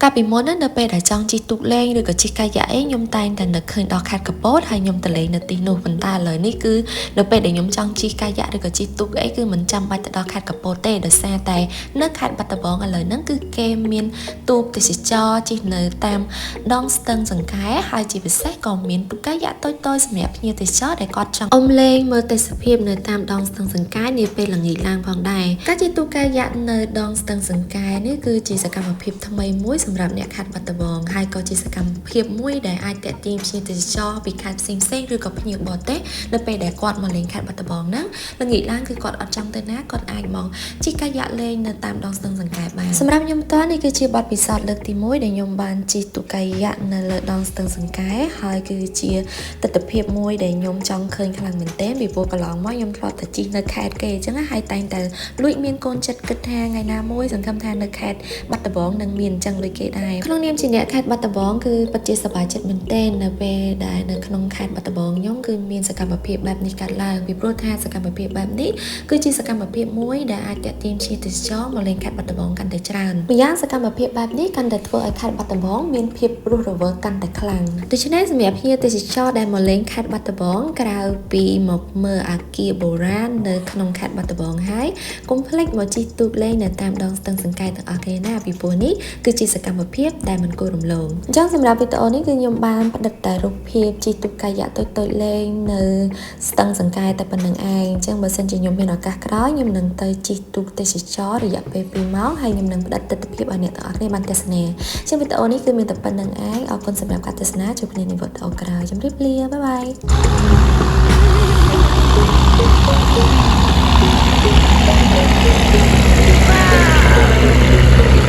កាលពីមុនណានៅពេលដែលចង់ជិះទូកលេងឬក៏ជិះកាយ៉ាអីខ្ញុំតែងតែនឹកឃើញដល់ខេត្តកាពតហើយខ្ញុំទៅលេងនៅទីនោះប៉ុន្តែឥឡូវនេះគឺនៅពេលដែលខ្ញុំចង់ជិះកាយ៉ាឬក៏ជិះទូកអីគឺមិនចាំបាច់ទៅដល់ខេត្តកាពតទេដោយសារតែនៅខេត្តបាត់ដំបងឥឡូវហ្នឹងគឺគេមានទូកទេសចរជិះនៅតាមដងស្ទឹងសង្កែហើយជាពិសេសក៏មានទូកកាយ៉ាតូចៗសម្រាប់ភ្ញៀវទេសចរដែលគាត់ចង់អមលេងមើលទេសភាពនៅតាមដងស្ទឹងសង្កែនាពេលល្ងាចឡើងផងដែរការជិះទូកកាយ៉ានៅដងស្ទឹងសង្កែនេះគឺជាសកម្មភាពថ្មីមួយសម្រាប់អ្នកខេត្តបាត់ដំបងហើយក៏ជាសកម្មភាពមួយដែលអាចទាក់ទាញភ្ញៀវទេសចរពីខេត្តផ្សេងៗឬក៏ភ្ញៀវបរទេសនៅពេលដែលគាត់មកលេងខេត្តបាត់ដំបងហ្នឹងល្ងាចឡើងគឺគាត់អត់ចង់ទៅណាគាត់អាចមកជិះកាយ៉ាលេងនៅតាមដងស្ទឹងសង្កែបានសម្រាប់ខ្ញុំតើនេះគឺជាបទពិសោធន៍លើកទី1ដែលខ្ញុំបានជិះទូកកាយ៉ានៅលើដងស្ទឹងសង្កែហើយគឺជាទស្សនវិជ្ជាមួយដែលខ្ញុំចង់ឃើញខ្លាំងមែនទែនពីព្រោះកន្លងមកខ្ញុំធ្លាប់តែជិះនៅខេត្តគេអញ្ចឹងហើយតែងតែលួចមានកូនចិត្តគិតថាថ្ងៃណាមួយសង្ឃឹមថានៅខេត្តបាត់ដំបងនឹងមានអញ្ចឹងដូចគេដែរក្នុងនាមជាអ្នកខេត្តបាត់ដំបងគឺពិតជាសប្បាយចិត្តមែនទែននៅពេលដែលនៅក្នុងខេត្តបាត់ដំបងខ្ញុំគឺមានសកម្មភាពបែបនេះកើតឡើងពីព្រោះថាសកម្មភាពបែបនេះគឺជាសកម្មភាពមួយដែលអាចទាក់ទាញភ្ញៀវទេសចរមកលេងខេត្តបាត់ដំបងកាន់តែច្រើនម្យ៉ាងសកម្មភាពបែបនេះកាន់តែធ្វើឲ្យខេត្តបាត់ដំបងមានភាពរស់រវើកកាន់តែខ្លាំងដូច្នេះសម្រាប់ភ្ញៀវទេសចរដែលមកលេងខេត្តបាត់ដំបងក្រៅពីមកមើលអគារបុរាណនៅក្នុងខេត្តបាត់ដំបងហើយកុំភ្លេចមកជិះទូកលេងនៅតាមដងស្ទឹងសង្កែទាំងអស់គ្នាណាពីព្រោះនេះគឺជាសកម្មភាពដែលមិនគួររំលងអញ្ចឹងសម្រាប់វីដេអូនេះគឺខ្ញុំបានផ្តិតតែរូបភាពជិះទូកកាយ៉ាតូចៗលេងនៅស្ទឹងសង្កែតែប៉ុណ្្នឹងឯងអញ្ចឹងបើសិនជាខ្ញុំមានឱកាសក្រោយខ្ញុំនឹងទៅជិះទូកទេសចររយៈពេល2ម៉ោងហើយខ្ញុំនឹងផ្តិតទស្សនវិជ្ជាឲ្យអ្នកទាំងអស់គ្នាបានទស្សនាអញ្ចឹងវីដេអូនេះគឺមានតែប៉ុណ្្នឹងឯងអរគុណសម្រាប់ការទស្សនាជួបគ្នានៅវីដេអូក្រោយជម្រាបលាបាយបាយ Wow.